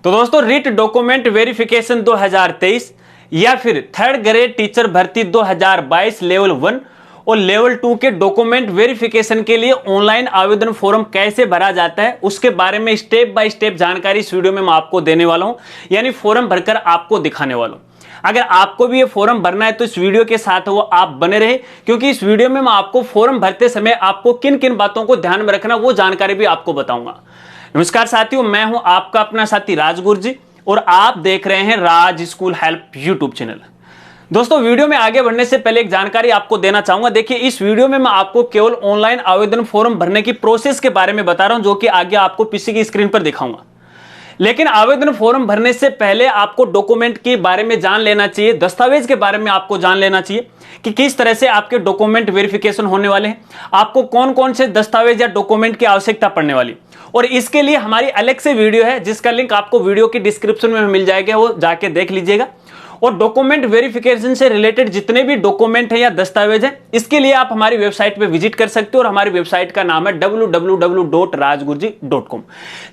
तो दोस्तों writ document verification 2023 या फिर थर्ड ग्रेड टीचर भर्ती 2022 लेवल 1 और लेवल 2 के डॉक्यूमेंट वेरिफिकेशन के लिए ऑनलाइन आवेदन फॉर्म कैसे भरा जाता है उसके बारे में स्टेप बाय स्टेप जानकारी इस वीडियो में मैं आपको देने वाला हूं, यानी फॉर्म भरकर आपको दिखाने वाला हूं। अगर आपको भी ये फॉर्म भरना है तो इस वीडियो के साथ वो आप बने रहे, क्योंकि इस वीडियो में मैं आपको फॉर्म भरते समय आपको किन किन बातों को ध्यान में रखना वो जानकारी भी आपको बताऊंगा। नमस्कार साथियों, मैं हूं आपका अपना साथी राज गुरजी और आप देख रहे हैं राज स्कूल हेल्प यूट्यूब चैनल। दोस्तों वीडियो में आगे बढ़ने से पहले एक जानकारी आपको देना चाहूंगा। देखिए इस वीडियो में मैं आपको केवल ऑनलाइन आवेदन फॉर्म भरने की प्रोसेस के बारे में बता रहा हूं, जो कि आगे आपको पीसी की स्क्रीन पर दिखाऊंगा। लेकिन आवेदन फॉर्म भरने से पहले आपको डॉक्यूमेंट के बारे में जान लेना चाहिए, दस्तावेज के बारे में आपको जान लेना चाहिए कि किस तरह से आपके डॉक्यूमेंट वेरिफिकेशन होने वाले हैं, आपको कौन कौन से दस्तावेज या डॉक्यूमेंट की आवश्यकता पड़ने वाली। और इसके लिए हमारी अलग से वीडियो है जिसका लिंक आपको वीडियो की डिस्क्रिप्शन में मिल जाएगा, वो जाके देख लीजिएगा। और डॉक्यूमेंट वेरिफिकेशन से रिलेटेड जितने भी डॉक्यूमेंट है या दस्तावेज है, इसके लिए आप हमारी वेबसाइट पे विजिट कर सकते हो और हमारी वेबसाइट का नाम है www.rajgurji.com।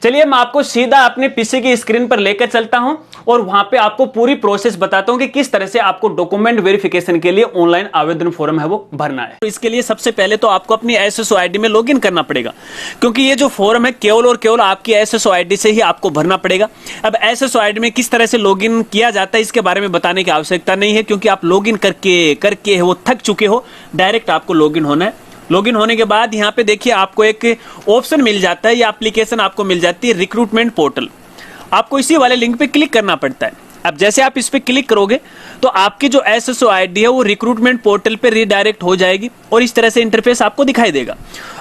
चलिए मैं आपको सीधा अपने पीसी की स्क्रीन पर लेकर चलता हूं और वहां पे आपको पूरी प्रोसेस बताता हूं कि किस तरह से आपको डॉक्यूमेंट वेरिफिकेशन के लिए ऑनलाइन आवेदन फॉर्म है वो भरना है। तो इसके लिए सबसे पहले तो आपको अपनी SSO ID में लॉगिन करना पड़ेगा, क्योंकि ये जो फॉर्म है केवल और केवल आपकी SSO ID से ही आपको भरना पड़ेगा। अब SSO ID में किस तरह से लॉगिन किया जाता है इसके बारे में बताने की आवश्यकता नहीं है, क्योंकि आप लॉगिन करके वो थक चुके हो। डायरेक्ट आपको लॉगिन होना है। लॉगिन होने के बाद यहाँ पे देखिए आपको एक ऑप्शन मिल जाता है या एप्लीकेशन आपको मिल जाती है रिक्रूटमेंट पोर्टल। आपको इसी वाले लिंक पे क्लिक करना पड़ता है। अब जैसे आप इस पे क्लिक करोगे तो आपकी जो SSO ID है वो रिक्रूटमेंट पोर्टल पे रीडायरेक्ट हो जाएगी और इस तरह से इंटरफेस आपको दिखाई देगा।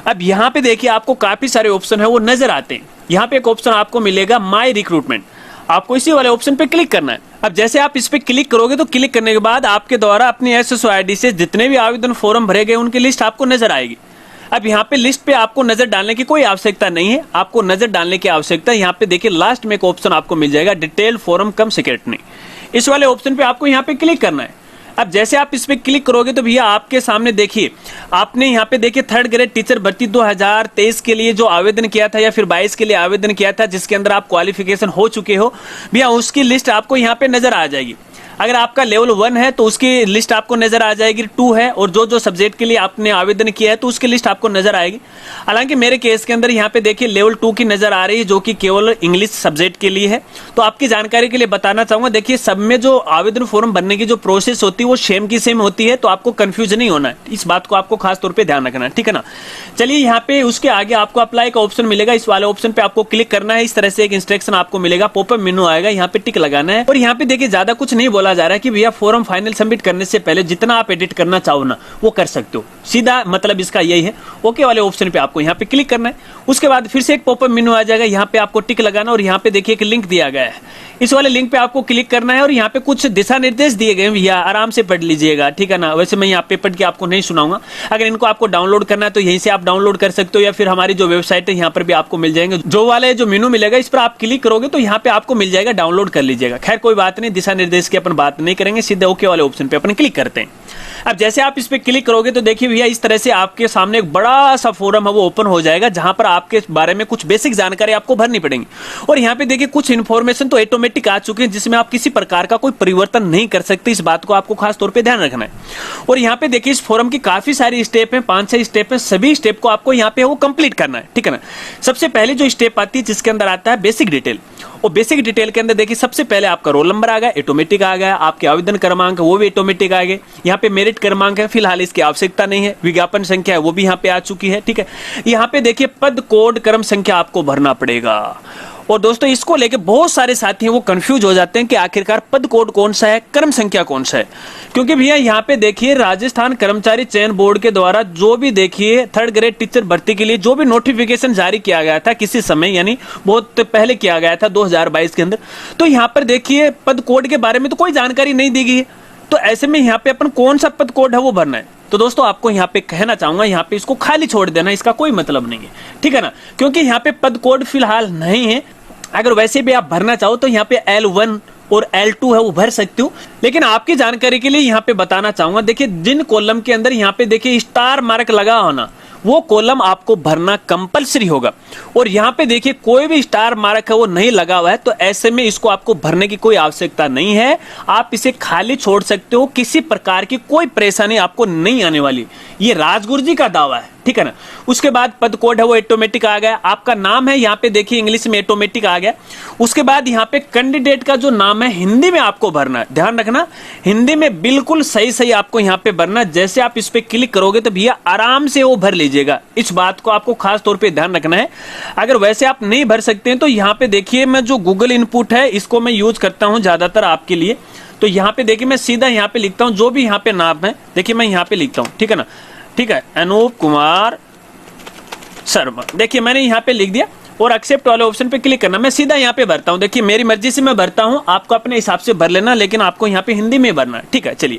अब यहाँ पे देखिए आपको काफी सारे ऑप्शन है वो नजर आते हैं। यहाँ पे एक ऑप्शन आपको मिलेगा माई रिक्रूटमेंट, आपको इसी वाले ऑप्शन पे क्लिक करना है। अब जैसे आप इस पे क्लिक करोगे तो क्लिक करने के बाद आपके द्वारा अपनी SSO ID से जितने भी आवेदन फॉर्म भरे गए उनकी लिस्ट आपको नजर आएगी। अब यहाँ पे लिस्ट पे आपको नजर डालने की कोई आवश्यकता नहीं है, आपको नजर डालने की आवश्यकता यहाँ पे देखिए लास्ट में एक ऑप्शन आपको मिल जाएगा डिटेल फॉर्म कम सेक्रेटरी। इस वाले ऑप्शन पे आपको यहाँ पे क्लिक करना है। अब जैसे आप इस पे क्लिक करोगे तो भैया आपके सामने देखिए आपने यहाँ पे देखिए थर्ड ग्रेड टीचर भर्ती 2023 के लिए जो आवेदन किया था या फिर 22 के लिए आवेदन किया था, जिसके अंदर आप क्वालिफिकेशन हो चुके हो, भैया उसकी लिस्ट आपको यहाँ पे नजर आ जाएगी। अगर आपका लेवल 1 है तो उसकी लिस्ट आपको नजर आ जाएगी, 2 है और जो सब्जेक्ट के लिए आपने आवेदन किया है तो उसकी लिस्ट आपको नजर आएगी। हालांकि मेरे केस के अंदर यहाँ पे देखिए लेवल 2 की नजर आ रही है, जो कि केवल इंग्लिश सब्जेक्ट के लिए है। तो आपकी जानकारी के लिए बताना चाहूंगा, देखिए सब में जो आवेदन फॉर्म भरने की जो प्रोसेस होती है वो सेम की सेम होती है, तो आपको कंफ्यूज नहीं होना है। इस बात को आपको खास तौर पर ध्यान रखना है, ठीक है ना। चलिए यहाँ पे उसके आगे आपको अप्लाई का ऑप्शन मिलेगा, इस वाले ऑप्शन पे आपको क्लिक करना है। इस तरह से एक इंस्ट्रक्शन आपको मिलेगा, पॉपअप मेनू आएगा, यहाँ पे टिक लगाना है। और यहाँ पे देखिए ज्यादा कुछ नहीं बोला जा रहा है कि भैया फॉर्म फाइनल सबमिट करने से पहले जितना आप एडिट करना चाहो ना वो कर सकते हो, सीधा मतलब इसका यही है। ओके वाले ऑप्शन पे आपको यहाँ पे क्लिक करना है। उसके बाद फिर से एक पॉपअप मेनू आ जाएगा, यहाँ पे आपको टिक लगाना और यहाँ पे देखिए एक लिंक दिया गया है, इस वाले लिंक पे आपको क्लिक करना है और यहाँ पे कुछ दिशा निर्देश दिए गए हैं, भैया आराम से पढ़ लीजिएगा, ठीक है ना। वैसे मैं यहाँ पे पढ़ के आपको नहीं सुनाऊंगा, अगर इनको आपको डाउनलोड करना है तो यहीं से आप डाउनलोड कर सकते हो या फिर हमारी जो वेबसाइट है यहाँ पर भी आपको मिल जाएंगे। जो वाले जो मेनू मिलेगा इस पर आप क्लिक करोगे तो यहाँ पे आपको मिल जाएगा, डाउनलोड कर लीजिएगा। खैर कोई बात नहीं, दिशा निर्देश की अपन बात नहीं करेंगे, सीधे ओके वाले ऑप्शन पे अपन क्लिक करते हैं। अब जैसे आप इस पे क्लिक करोगे तो देखिए भैया इस तरह से आपके सामने एक बड़ा सा फॉर्म है वो ओपन हो जाएगा, जहां पर आपके बारे में कुछ बेसिक जानकारी आपको भरनी पड़ेगी। और यहाँ पे देखिए कुछ इन्फॉर्मेशन तो ऑटोमेटिक आ चुके हैं जिसमें आप किसी प्रकार का कोई परिवर्तन नहीं कर सकते, इस बात को आपको खास तौर पे ध्यान रखना है। और यहाँ पे देखिए इस फॉर्म की काफी सारी स्टेप है, 5-6 स्टेप है, सभी स्टेप को आपको यहाँ पे वो कंप्लीट करना है, ठीक है ना। सबसे पहले जो स्टेप आती है जिसके अंदर आता है बेसिक डिटेल, और बेसिक डिटेल के अंदर देखिए सबसे पहले आपका रोल नंबर आ गया, ऑटोमेटिक आ गया, आपके आवेदन क्रमांक वो भी ऑटोमेटिक आ गए। यहाँ पे मेरिट क्रमांक है, फिलहाल इसकी आवश्यकता नहीं है। विज्ञापन संख्या है वो भी यहाँ पे आ चुकी है, ठीक है। यहाँ पे देखिए पद कोड क्रम संख्या आपको भरना पड़ेगा। और दोस्तों इसको लेके बहुत सारे साथी हैं वो कंफ्यूज हो जाते हैं कि आखिरकार पद कोड कौन सा है, क्रम संख्या कौन सा है। क्योंकि भैया यहाँ पे देखिए राजस्थान कर्मचारी चयन बोर्ड के द्वारा जो भी देखिए थर्ड ग्रेड टीचर भर्ती के लिए जो भी नोटिफिकेशन जारी किया गया था किसी समय, यानी बहुत पहले किया गया था 2022 के अंदर, तो यहाँ पर देखिए पद कोड के बारे में तो कोई जानकारी नहीं दी गई है। तो ऐसे में यहाँ पे अपन कौन सा पद कोड है वो भरना है। तो दोस्तों आपको यहाँ पे कहना चाहूंगा, यहाँ पे इसको खाली छोड़ देना, इसका कोई मतलब नहीं है, ठीक है ना। क्योंकि यहाँ पे पद कोड फिलहाल नहीं है। अगर वैसे भी आप भरना चाहो तो यहाँ पे L1 और L2 है वो भर सकते हो। लेकिन आपकी जानकारी के लिए यहाँ पे बताना चाहूंगा, देखिए जिन कॉलम के अंदर यहाँ पे देखिए स्टार मार्क लगा होना वो कॉलम आपको भरना कंपलसरी होगा। और यहाँ पे देखिए कोई भी स्टार मार्क है वो नहीं लगा हुआ है, तो ऐसे में इसको आपको भरने की कोई आवश्यकता नहीं है, आप इसे खाली छोड़ सकते हो, किसी प्रकार की कोई परेशानी आपको नहीं आने वाली। ये राजगुरु जी का दावा है, ठीक है ना। उसके बाद पद कोड है वो ऑटोमेटिक आ गया, आपका नाम है यहाँ पे देखिए इंग्लिश में ऑटोमेटिक आ गया। उसके बाद यहाँ पे कैंडिडेट का जो नाम है हिंदी में आपको भरना है, ध्यान रखना हिंदी में बिल्कुल सही सही आपको यहाँ पे भरना। जैसे आप इस पे क्लिक करोगे तो भैया आराम से वो भर लीजिएगा, इस बात को आपको खास तौर पे ध्यान रखना है। अगर वैसे आप नहीं भर सकते हैं तो यहाँ पे देखिए मैं जो गूगल इनपुट है इसको मैं यूज करता हूँ ज्यादातर आपके लिए। तो यहाँ पे देखिए मैं सीधा यहाँ पे लिखता हूँ जो भी यहाँ पे नाम है, देखिए मैं यहाँ पे लिखता हूँ, ठीक है ना, ठीक है, अनूप कुमार शर्मा, देखिए मैंने यहाँ पे लिख दिया और एक्सेप्ट वाले ऑप्शन पे क्लिक करना। मैं सीधा यहाँ पे भरता हूँ, देखिए मेरी मर्जी से मैं भरता हूँ, आपको अपने हिसाब से भर लेना, लेकिन आपको यहाँ पे हिंदी में भरना है, ठीक है। चलिए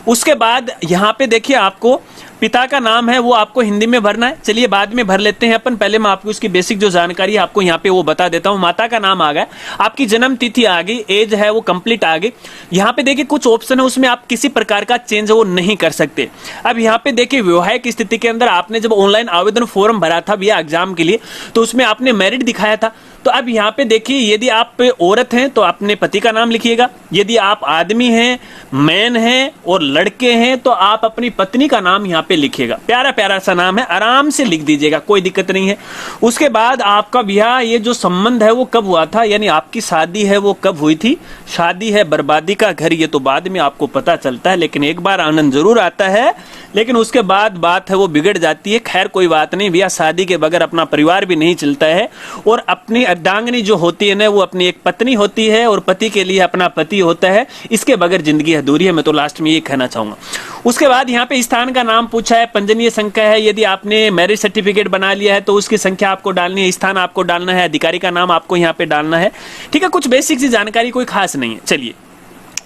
उसके बाद यहाँ पे देखिए आपको पिता का नाम है वो आपको हिंदी में भरना है। चलिए बाद में भर लेते हैं अपन, पहले मैं आपको उसकी बेसिक जो जानकारी है आपको यहाँ पे वो बता देता हूँ। माता का नाम आ गया, आपकी जन्म तिथि आ गई, एज है वो कंप्लीट आ गई। यहाँ पे देखिए कुछ ऑप्शन है उसमें आप किसी प्रकार का चेंज वो नहीं कर सकते। अब यहाँ पे देखिए वैवाहिक स्थिति के अंदर आपने जब ऑनलाइन आवेदन फॉर्म भरा था भैया एग्जाम के लिए, तो उसमें आपने मैरिड दिखाया था। तो अब यहाँ पे देखिए यदि आप औरत हैं तो अपने पति का नाम लिखिएगा, यदि आप आदमी हैं, मैन हैं और लड़के हैं तो आप अपनी पत्नी का नाम यहाँ पे लिखिएगा। प्यारा प्यारा सा नाम है, आराम से लिख दीजिएगा, कोई दिक्कत नहीं है। उसके बाद आपका भैया ये जो संबंध है वो कब हुआ था, यानी आपकी शादी है वो कब हुई थी। शादी है बर्बादी का घर, ये तो बाद में आपको पता चलता है, लेकिन एक बार आनंद जरूर आता है, लेकिन उसके बाद बात है वो बिगड़ जाती है। खैर कोई बात नहीं भैया, शादी के बगैर अपना परिवार भी नहीं चलता है। और अपनी अर्धांगिनी जो होती है ना वो अपनी एक पत्नी होती है और पति के लिए अपना पति होता है, इसके बगैर जिंदगी अधूरी है। मैं तो लास्ट में ये कहना चाहूंगा। उसके बाद यहाँ पे स्थान का नाम पूछा है, पंजनीय संख्या है, यदि आपने मैरिज सर्टिफिकेट बना लिया है तो उसकी संख्या आपको डालनी है, स्थान आपको डालना है, अधिकारी का नाम आपको यहाँ पे डालना है, ठीक है। कुछ बेसिक सी जानकारी कोई खास नहीं है। चलिए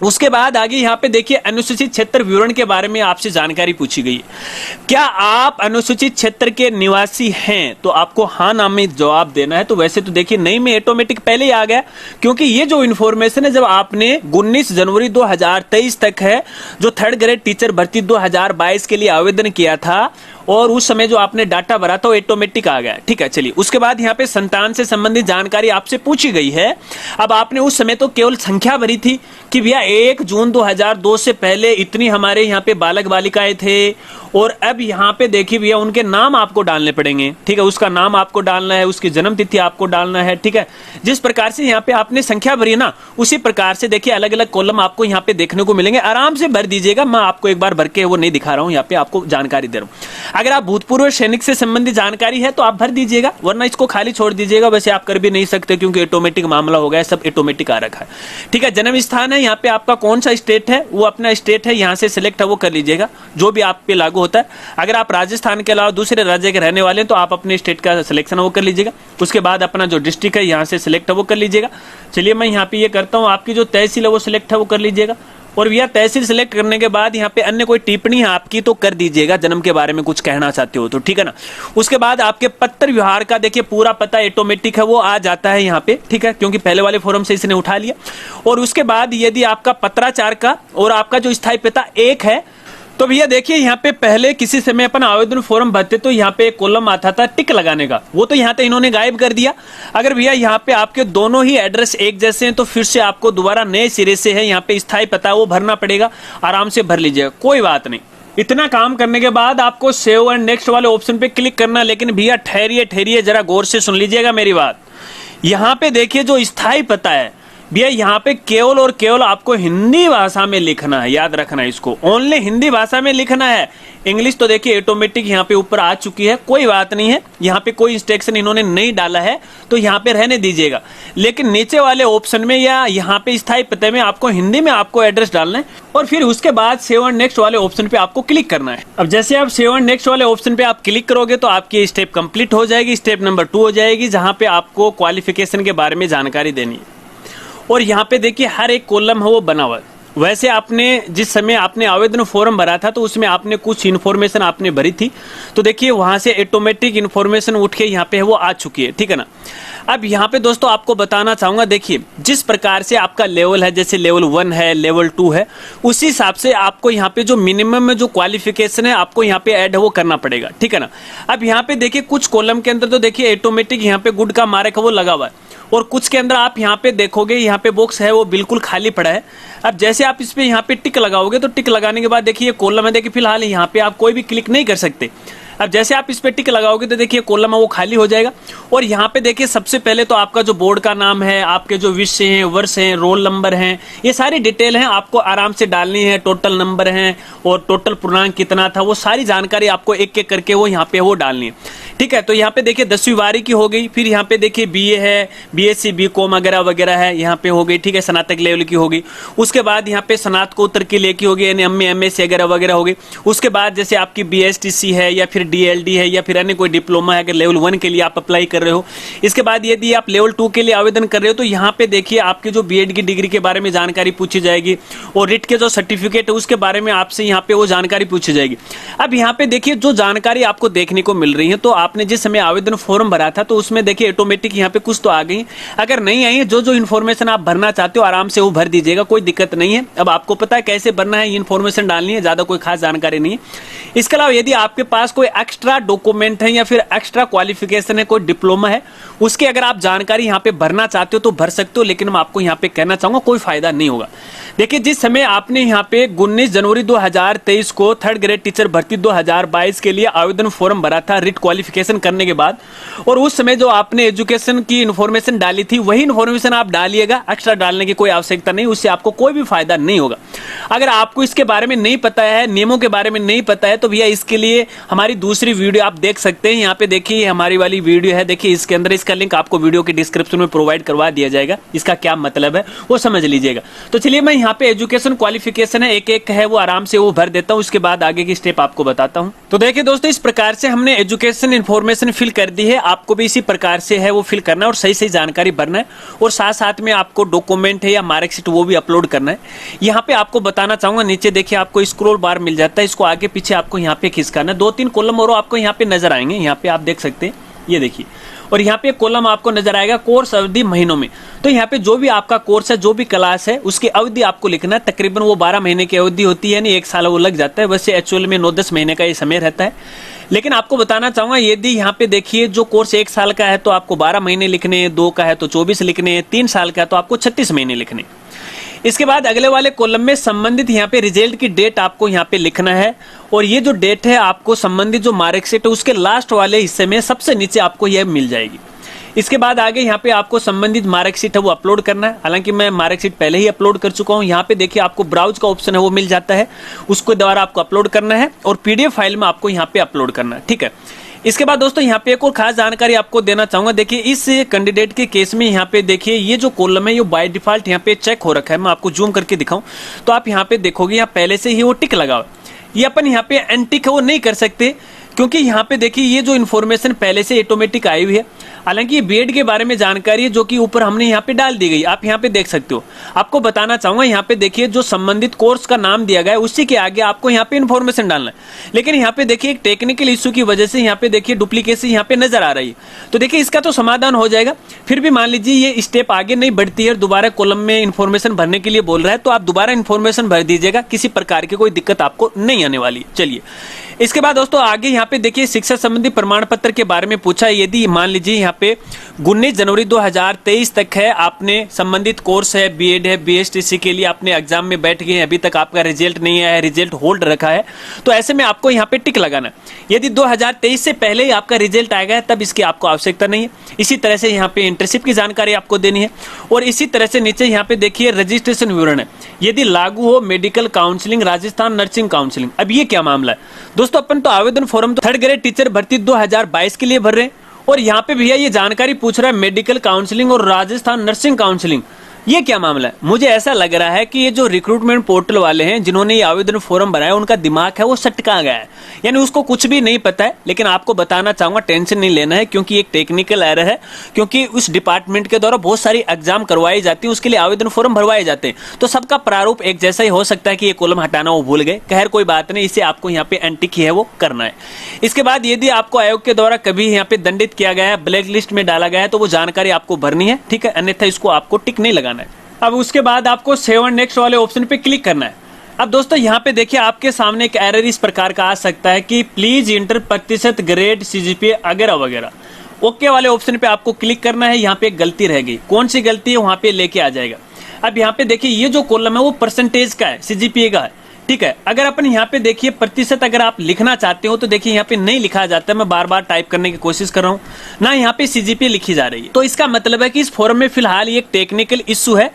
उसके बाद आगे यहाँ पे देखिए अनुसूचित क्षेत्र विवरण के बारे में आपसे जानकारी पूछी गई है। क्या आप अनुसूचित क्षेत्र के निवासी हैं, तो आपको हाँ नाम में जवाब देना है। तो वैसे तो देखिए नहीं में ऑटोमेटिक पहले ही आ गया, क्योंकि ये जो इन्फॉर्मेशन है जब आपने 19 जनवरी 2023 तक है जो थर्ड ग्रेड टीचर भर्ती 2022 के लिए आवेदन किया था और उस समय जो आपने डाटा भरा था वो ऑटोमेटिक आ गया, ठीक है। चलिए उसके बाद यहाँ पे संतान से संबंधित जानकारी आपसे पूछी गई है। अब आपने उस समय तो केवल संख्या भरी थी कि भैया 1 जून 2002 से पहले इतनी हमारे यहाँ पे बालक बालिकाएं थे, और अब यहाँ पे देखिए भैया उनके नाम आपको डालने पड़ेंगे, ठीक है। उसका नाम आपको डालना है, उसकी जन्म तिथि आपको डालना है, ठीक है। जिस प्रकार से यहाँ पे आपने संख्या भरी ना उसी प्रकार से देखिए अलग अलग कॉलम आपको यहाँ पे देखने को मिलेंगे, आराम से भर दीजिएगा। मैं आपको एक बार भर के वो नहीं दिखा रहा हूँ, यहाँ पे आपको जानकारी दे रहा हूँ। अगर आप भूतपूर्व सैनिक से संबंधित जानकारी है तो आप भर दीजिएगा, वरना इसको खाली छोड़ दीजिएगा। वैसे आप कर भी नहीं सकते क्योंकि ऑटोमेटिक मामला हो गया, सब ऑटोमेटिक आ रखा है, ठीक है। जन्म स्थान है, यहाँ पे आपका कौन सा स्टेट है वो अपना स्टेट है यहाँ से सिलेक्ट है वो कर लीजिएगा, जो भी आप पे लागू होता है। अगर आप राजस्थान के अलावा दूसरे राज्य के रहने वाले हैं तो आप अपने स्टेट का सिलेक्शन वो कर लीजिएगा। उसके बाद अपना जो डिस्ट्रिक्ट है यहाँ से सिलेक्ट है वो कर लीजिएगा। चलिए मैं यहाँ पे ये करता हूँ, आपकी जो तहसील है वो सिलेक्ट है वो कर लीजिएगा। और भैया तहसील सिलेक्ट करने के बाद यहाँ पे अन्य कोई टिप्पणी है आपकी तो कर दीजिएगा, जन्म के बारे में कुछ कहना चाहते हो तो, ठीक है ना। उसके बाद आपके पत्र व्यवहार का देखिए पूरा पता ऑटोमेटिक है वो आ जाता है यहाँ पे, ठीक है, क्योंकि पहले वाले फॉर्म से इसने उठा लिया। और उसके बाद यदि आपका पत्राचार का और आपका जो स्थायी पता एक है तो भैया देखिए यहाँ पे पहले किसी समय अपन आवेदन फॉर्म भरते तो यहाँ पे एक कॉलम आता था टिक लगाने का, वो तो यहाँ पे इन्होंने गायब कर दिया। अगर भैया यहाँ पे आपके दोनों ही एड्रेस एक जैसे हैं तो फिर से आपको दोबारा नए सिरे से है यहाँ पे स्थायी पता वो भरना पड़ेगा, आराम से भर लीजिएगा, कोई बात नहीं। इतना काम करने के बाद आपको सेव एंड नेक्स्ट वाले ऑप्शन पे क्लिक करना। लेकिन भैया ठहरिए जरा गौर से सुन लीजिएगा मेरी बात। यहाँ पे देखिए जो स्थायी पता है भैया यहाँ पे केवल और केवल आपको हिंदी भाषा में लिखना है, याद रखना है इसको, ओनली हिंदी भाषा में लिखना है। इंग्लिश तो देखिए ऑटोमेटिक यहाँ पे ऊपर आ चुकी है, कोई बात नहीं है, यहाँ पे कोई इंस्ट्रक्शन इन्होंने नहीं डाला है तो यहाँ पे रहने दीजिएगा। लेकिन नीचे वाले ऑप्शन में या यहाँ पे स्थायी पते में आपको हिंदी में आपको एड्रेस डालना है और फिर उसके बाद सेव एंड नेक्स्ट वाले ऑप्शन पे आपको क्लिक करना है। अब जैसे आप सेव एंड नेक्स्ट वाले ऑप्शन पे आप क्लिक करोगे तो आपकी स्टेप कंप्लीट हो जाएगी, स्टेप नंबर 2 हो जाएगी, जहाँ पे आपको क्वालिफिकेशन के बारे में जानकारी देनी है। और यहाँ पे देखिए हर एक कॉलम है वो बना हुआ है, वैसे आपने जिस समय आपने आवेदन फॉर्म भरा था तो उसमें आपने कुछ इन्फॉर्मेशन आपने भरी थी, तो देखिए वहां से ऑटोमेटिक इन्फॉर्मेशन उठ के यहाँ पे वो आ चुकी है, ठीक है ना। अब यहाँ पे दोस्तों आपको बताना चाहूंगा, देखिए जिस प्रकार से आपका लेवल है, जैसे लेवल 1 है, लेवल 2 है, उसी हिसाब से आपको यहाँ पे जो मिनिमम में जो क्वालिफिकेशन है आपको यहाँ पे ऐड है वो करना पड़ेगा, ठीक है ना। अब यहाँ पे देखिए कुछ कॉलम के अंदर तो देखिए ऑटोमेटिक यहाँ पे गुड का मार्क है वो लगा हुआ है, और कुछ के अंदर आप यहाँ पे देखोगे यहाँ पे बॉक्स है वो बिल्कुल खाली पड़ा है। अब जैसे आप इस पे यहाँ पे टिक लगाओगे तो टिक लगाने के बाद देखिए कॉलम है, देखिए फिलहाल यहाँ पे आप कोई भी क्लिक नहीं कर सकते। अब जैसे आप इस पे टिक लगाओगे तो देखिए कॉलम है वो खाली हो जाएगा, और यहाँ पे देखिए सबसे पहले तो आपका जो बोर्ड का नाम है, आपके जो विषय हैं, वर्ष हैं, रोल नंबर हैं, ये सारी डिटेल हैं आपको आराम से डालनी है। टोटल नंबर हैं और टोटल पूर्णांक कितना था, वो सारी जानकारी आपको एक एक करके वो यहाँ पे वो डालनी है, ठीक है। तो यहाँ पे देखिए 10वीं बारी की हो गई, फिर यहाँ पे देखिए बीए है, बीएससी, बीकॉम वगैरह वगैरह है यहाँ पे हो गई, ठीक है। स्नातक लेवल की होगी, उसके बाद यहाँ पे स्नातकोत्तर की लेकी होगी, यानी एमए, एमएससी वगैरह वगैरह होगी। उसके बाद जैसे आपकी बीएसटीसी है या फिर डीएलडी है या फिर अन्य कोई डिप्लोमा है, अगर लेवल 1 के लिए आप अप्लाई कर रहे हो। इसके बाद यदि आप लेवल 2 के लिए आवेदन कर रहे हो तो यहाँ पे देखिए आपके जो बीएड की डिग्री के बारे में जानकारी पूछी जाएगी, और रिट के जो सर्टिफिकेट है उसके बारे में आपसे यहाँ पे वो जानकारी पूछी जाएगी। अब यहाँ पे देखिए जो जानकारी आपको देखने को मिल रही है, तो आपने जिस समय आवेदन फॉर्म भरा था तो उसमें देखिए ऑटोमेटिक यहाँ पे कुछ तो आ गई। अगर नहीं आई है, जो जो इन्फॉर्मेशन आप भरना चाहते हो आराम से वो भर दीजिएगा, कोई दिक्कत नहीं है। अब आपको पता है कैसे भरना है, इन्फॉर्मेशन डालनी है, ज्यादा कोई खास जानकारी नहीं है। इसके अलावा यदि आपके पास कोई एक्स्ट्रा डॉक्यूमेंट है या फिर एक्स्ट्रा क्वालिफिकेशन है, कोई डिप्लोमा है, उसके अगर आप जानकारी यहाँ पे भरना चाहते हो तो भर सकते हो, लेकिन मैं आपको यहाँ पे कहना चाहूंगा कोई फायदा नहीं होगा। देखिए जिस समय आपने यहाँ पे 19 जनवरी 2023 को 3rd ग्रेड टीचर भर्ती 2022 के लिए आवेदन फॉर्म भरा था रिट क्वालिफिकेशन करने के बाद, और उस समय जो आपने एजुकेशन की इन्फॉर्मेशन डाली थी वही इन्फॉर्मेशन आप डालिएगा, एक्स्ट्रा डालने की कोई आवश्यकता नहीं, उससे आपको कोई भी फायदा नहीं होगा। अगर आपको इसके बारे में नहीं पता है, नियमों के बारे में नहीं पता है, तो भैया इसके लिए हमारी दूसरी वीडियो आप देख सकते हैं। यहाँ पे देखिए हमारी वाली वीडियो है, देखिए इसके अंदर इसका लिंक आपको वीडियो के डिस्क्रिप्शन में प्रोवाइड करवा दिया जाएगा, इसका क्या मतलब है वो समझ लीजिएगा। तो चलिए मैं यहाँ पे एजुकेशन क्वालिफिकेशन है एक एक है वो आराम से वो भर देता हूँ, उसके बाद आगे की स्टेप आपको बताता हूँ। तो देखिए दोस्तों इस प्रकार से हमने एजुकेशन इन्फॉर्मेशन फिल कर दी है, आपको भी इसी प्रकार से है वो फिल करना है और सही सही जानकारी भरना है, और साथ साथ में आपको डॉक्यूमेंट है या मार्कशीट वो भी अपलोड करना है। यहाँ पे आपको बताना चाहूंगा, नीचे देखिए आपको स्क्रॉल बार मिल जाता है, इसको आगे पीछे आपको यहाँ पे खिसकाना है, 2-3 कॉलम और आपको यहाँ पे नजर आएंगे, यहाँ पे आप देख सकते हैं, ये देखिए, और यहाँ पे कॉलम आपको नजर आएगा कोर्स अवधि महीनों में। तो यहाँ पे जो भी आपका कोर्स है, जो भी क्लास है, उसकी अवधि आपको लिखना है। तकरीबन वो 12 महीने की अवधि होती है, यानी 1 साल वो लग जाता है, वैसे एक्चुअल में 9-10 महीने का ये समय रहता है। लेकिन आपको बताना चाहूंगा, यदि यहाँ पे देखिए जो कोर्स 1 साल का है तो आपको 12 महीने लिखने हैं, 2 का है तो 24 लिखने हैं, 3 साल का है तो आपको 36 महीने लिखने। इसके बाद अगले वाले कॉलम में संबंधित यहाँ पे रिजल्ट की डेट आपको यहाँ पे लिखना है, और ये जो डेट है आपको संबंधित जो मार्कशीट है उसके लास्ट वाले हिस्से में सबसे नीचे आपको यह मिल जाएगी। इसके बाद आगे यहाँ पे आपको संबंधित मार्कशीट है वो अपलोड करना है। हालांकि मैं मार्कशीट पहले ही अपलोड कर चुका हूँ। यहाँ पे देखिए आपको ब्राउज का ऑप्शन है वो मिल जाता है, उसके द्वारा आपको अपलोड करना है और पीडीएफ फाइल में आपको यहाँ पे अपलोड करना है, ठीक है। इसके बाद दोस्तों यहाँ पे एक और खास जानकारी आपको देना चाहूंगा। देखिए इस कैंडिडेट के केस में यहाँ पे देखिए ये जो कॉलम है ये बाय डिफॉल्ट यहाँ पे चेक हो रखा है। मैं आपको जूम करके दिखाऊं तो आप यहाँ पे देखोगे यहाँ पहले से ही वो टिक लगा हुआ है। ये अपन यहाँ पे अनटिक है वो नहीं कर सकते, क्योंकि यहाँ पे देखिए ये जो इन्फॉर्मेशन पहले से ऑटोमेटिक आई हुई है। हालांकि ये बीएड के बारे में जानकारी है जो कि ऊपर हमने यहाँ पे डाल दी गई, आप यहाँ पे देख सकते हो। आपको बताना चाहूंगा यहाँ पे देखिए जो संबंधित कोर्स का नाम दिया गया है उसी के आगे आपको यहाँ पे इन्फॉर्मेशन डालना है। लेकिन यहाँ पे देखिए एक टेक्निकल इश्यू की वजह से यहाँ पे देखिए डुप्लीकेसी यहाँ पे नजर आ रही है। तो देखिए इसका तो समाधान हो जाएगा। फिर भी मान लीजिए ये स्टेप आगे नहीं बढ़ती है, दोबारा कॉलम में इन्फॉर्मेशन भरने के लिए बोल रहा है, तो आप दोबारा इन्फॉर्मेशन भर दीजिएगा, किसी प्रकार की कोई दिक्कत आपको नहीं आने वाली। चलिए इसके बाद दोस्तों आगे यहाँ पे देखिए शिक्षा संबंधी प्रमाण पत्र के बारे में पूछा है। यदि मान लीजिए यहाँ पे 19 जनवरी 2023 तक है, आपने संबंधित कोर्स है, बीएड है, बीएसटीसी के लिए आपने एग्जाम में बैठ गए, अभी तक आपका रिजल्ट नहीं आया है, रिजल्ट होल्ड रखा है, तो ऐसे में आपको यहाँ पे टिक लगाना है। यदि 2023 से पहले ही आपका रिजल्ट आएगा तब इसकी आपको आवश्यकता नहीं है। इसी तरह से यहाँ पे इंटर्नशिप की जानकारी आपको देनी है, और इसी तरह से नीचे यहाँ पे देखिए रजिस्ट्रेशन विवरण है, यदि लागू हो medical counselling, Rajasthan nursing counselling. अब ये क्या मामला है दोस्तों, अपन तो आवेदन फॉर्म तो 3rd ग्रेड टीचर भर्ती 2022 के लिए भर रहे हैं, और यहाँ पे भैया ये जानकारी पूछ रहा है मेडिकल काउंसलिंग और राजस्थान नर्सिंग काउंसलिंग। ये क्या मामला है? मुझे ऐसा लग रहा है कि ये जो रिक्रूटमेंट पोर्टल वाले हैं जिन्होंने ये आवेदन फॉर्म बनाया, उनका दिमाग है वो सटका गया है, यानी उसको कुछ भी नहीं पता है। लेकिन आपको बताना चाहूंगा, टेंशन नहीं लेना है, क्योंकि एक टेक्निकल एरर है, क्योंकि उस डिपार्टमेंट के द्वारा बहुत सारी एग्जाम करवाई जाती है, उसके लिए आवेदन फॉर्म भरवाए जाते हैं, तो सबका प्रारूप एक जैसा ही हो सकता है कि ये कॉलम हटाना वो भूल गए। खैर कोई बात नहीं, इसे आपको यहाँ पे एंटिक है वो करना है। इसके बाद यदि आपको आयोग के द्वारा कभी यहाँ पे दंडित किया गया है, ब्लैक लिस्ट में डाला गया है, तो वो जानकारी आपको भरनी है, ठीक है, अन्यथा इसको आपको टिक नहीं लगाना है। अब उसके बाद आपको सेव एंड नेक्स्ट वाले ऑप्शन पे क्लिक करना है। अब दोस्तों यहाँ पे देखिए आपके सामने एक एरर इस प्रकार का आ सकता है कि प्लीज इंटर प्रतिशत ग्रेड सीजीपीए वगैरह वगैरह। ओके वाले ऑप्शन पे आपको क्लिक करना है। यहाँ पे एक गलती रह गई, कौन सी गलती है वहां पे लेके आ जाएगा। अब यहाँ पे देखिए ये जो कॉलम है वो परसेंटेज का है, सीजीपीए का है, ठीक है। अगर अपन यहाँ पे देखिए प्रतिशत अगर आप लिखना चाहते हो तो देखिए यहाँ पे नहीं लिखा जाता है, मैं बार बार टाइप करने की कोशिश कर रहा हूँ ना, यहाँ पे सीजीपीए लिखी जा रही है। तो इसका मतलब है कि इस फॉर्म में फिलहाल ये एक टेक्निकल इश्यू है।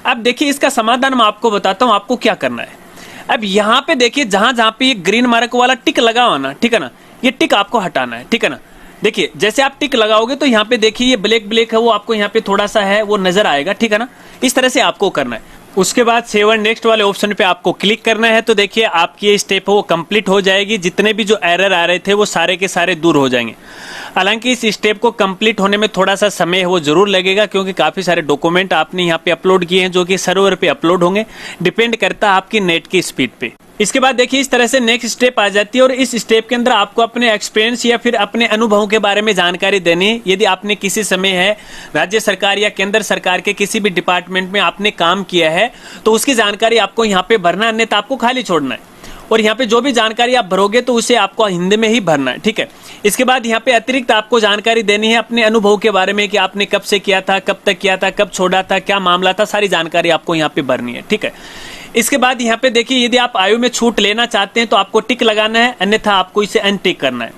अब देखिए इसका समाधान मैं आपको बताता हूँ आपको क्या करना है। अब यहाँ पे देखिए जहां पे ये ग्रीन मार्क वाला टिक लगा हुआ ना, ठीक है ना, ये टिक आपको हटाना है, ठीक है ना। देखिए जैसे आप टिक लगाओगे तो यहाँ पे देखिए ये ब्लैक ब्लैक है वो आपको यहाँ पे थोड़ा सा है वो नजर आएगा, ठीक है ना। इस तरह से आपको करना है। उसके बाद सेव एंड नेक्स्ट वाले ऑप्शन पे आपको क्लिक करना है। तो देखिए आपकी ये स्टेप है वो कंप्लीट हो जाएगी, जितने भी जो एरर आ रहे थे वो सारे के सारे दूर हो जाएंगे। हालांकि इस स्टेप को कंप्लीट होने में थोड़ा सा समय है वो जरूर लगेगा, क्योंकि काफी सारे डॉक्यूमेंट आपने यहाँ पे अपलोड किए हैं जो कि सर्वर पे अपलोड होंगे, डिपेंड करता है आपकी नेट की स्पीड पे। इसके बाद देखिए इस तरह से नेक्स्ट स्टेप आ जाती है और इस स्टेप के अंदर आपको अपने एक्सपीरियंस या फिर अपने अनुभवों के बारे में जानकारी देनी है। यदि आपने किसी समय है राज्य सरकार या केंद्र सरकार के किसी भी डिपार्टमेंट में आपने काम किया है तो उसकी जानकारी आपको यहाँ पे भरना है, अन्यथा आपको खाली छोड़ना है। और यहाँ पे जो भी जानकारी आप भरोगे तो उसे आपको हिंदी में ही भरना है, ठीक है। इसके बाद यहाँ पे अतिरिक्त आपको जानकारी देनी है अपने अनुभव के बारे में कि आपने कब से किया था, कब तक किया था, कब छोड़ा था, क्या मामला था, सारी जानकारी आपको यहाँ पे भरनी है, ठीक है। इसके बाद यहाँ पे देखिए यदि आप आयु में छूट लेना चाहते हैं तो आपको टिक लगाना है, अन्यथा आपको इसे अनटिक करना है।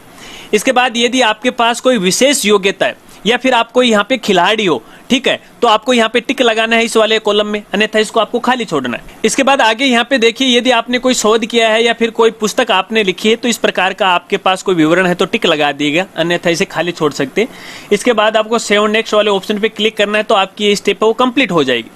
इसके बाद यदि आपके पास कोई विशेष योग्यता है या फिर आप कोई यहाँ पे खिलाड़ी हो, ठीक है, तो आपको यहाँ पे टिक लगाना है इस वाले कॉलम में, अन्यथा इसको आपको खाली छोड़ना है। इसके बाद आगे यहाँ पे देखिए यदि आपने कोई शोध किया है या फिर कोई पुस्तक आपने लिखी है तो इस प्रकार का आपके पास कोई विवरण है तो टिक लगा दिएगा, अन्यथा इसे खाली छोड़ सकते हैं। इसके बाद आपको सेव नेक्स्ट वाले ऑप्शन पे क्लिक करना है तो आपकी ये स्टेप है वो कंप्लीट हो जाएगी।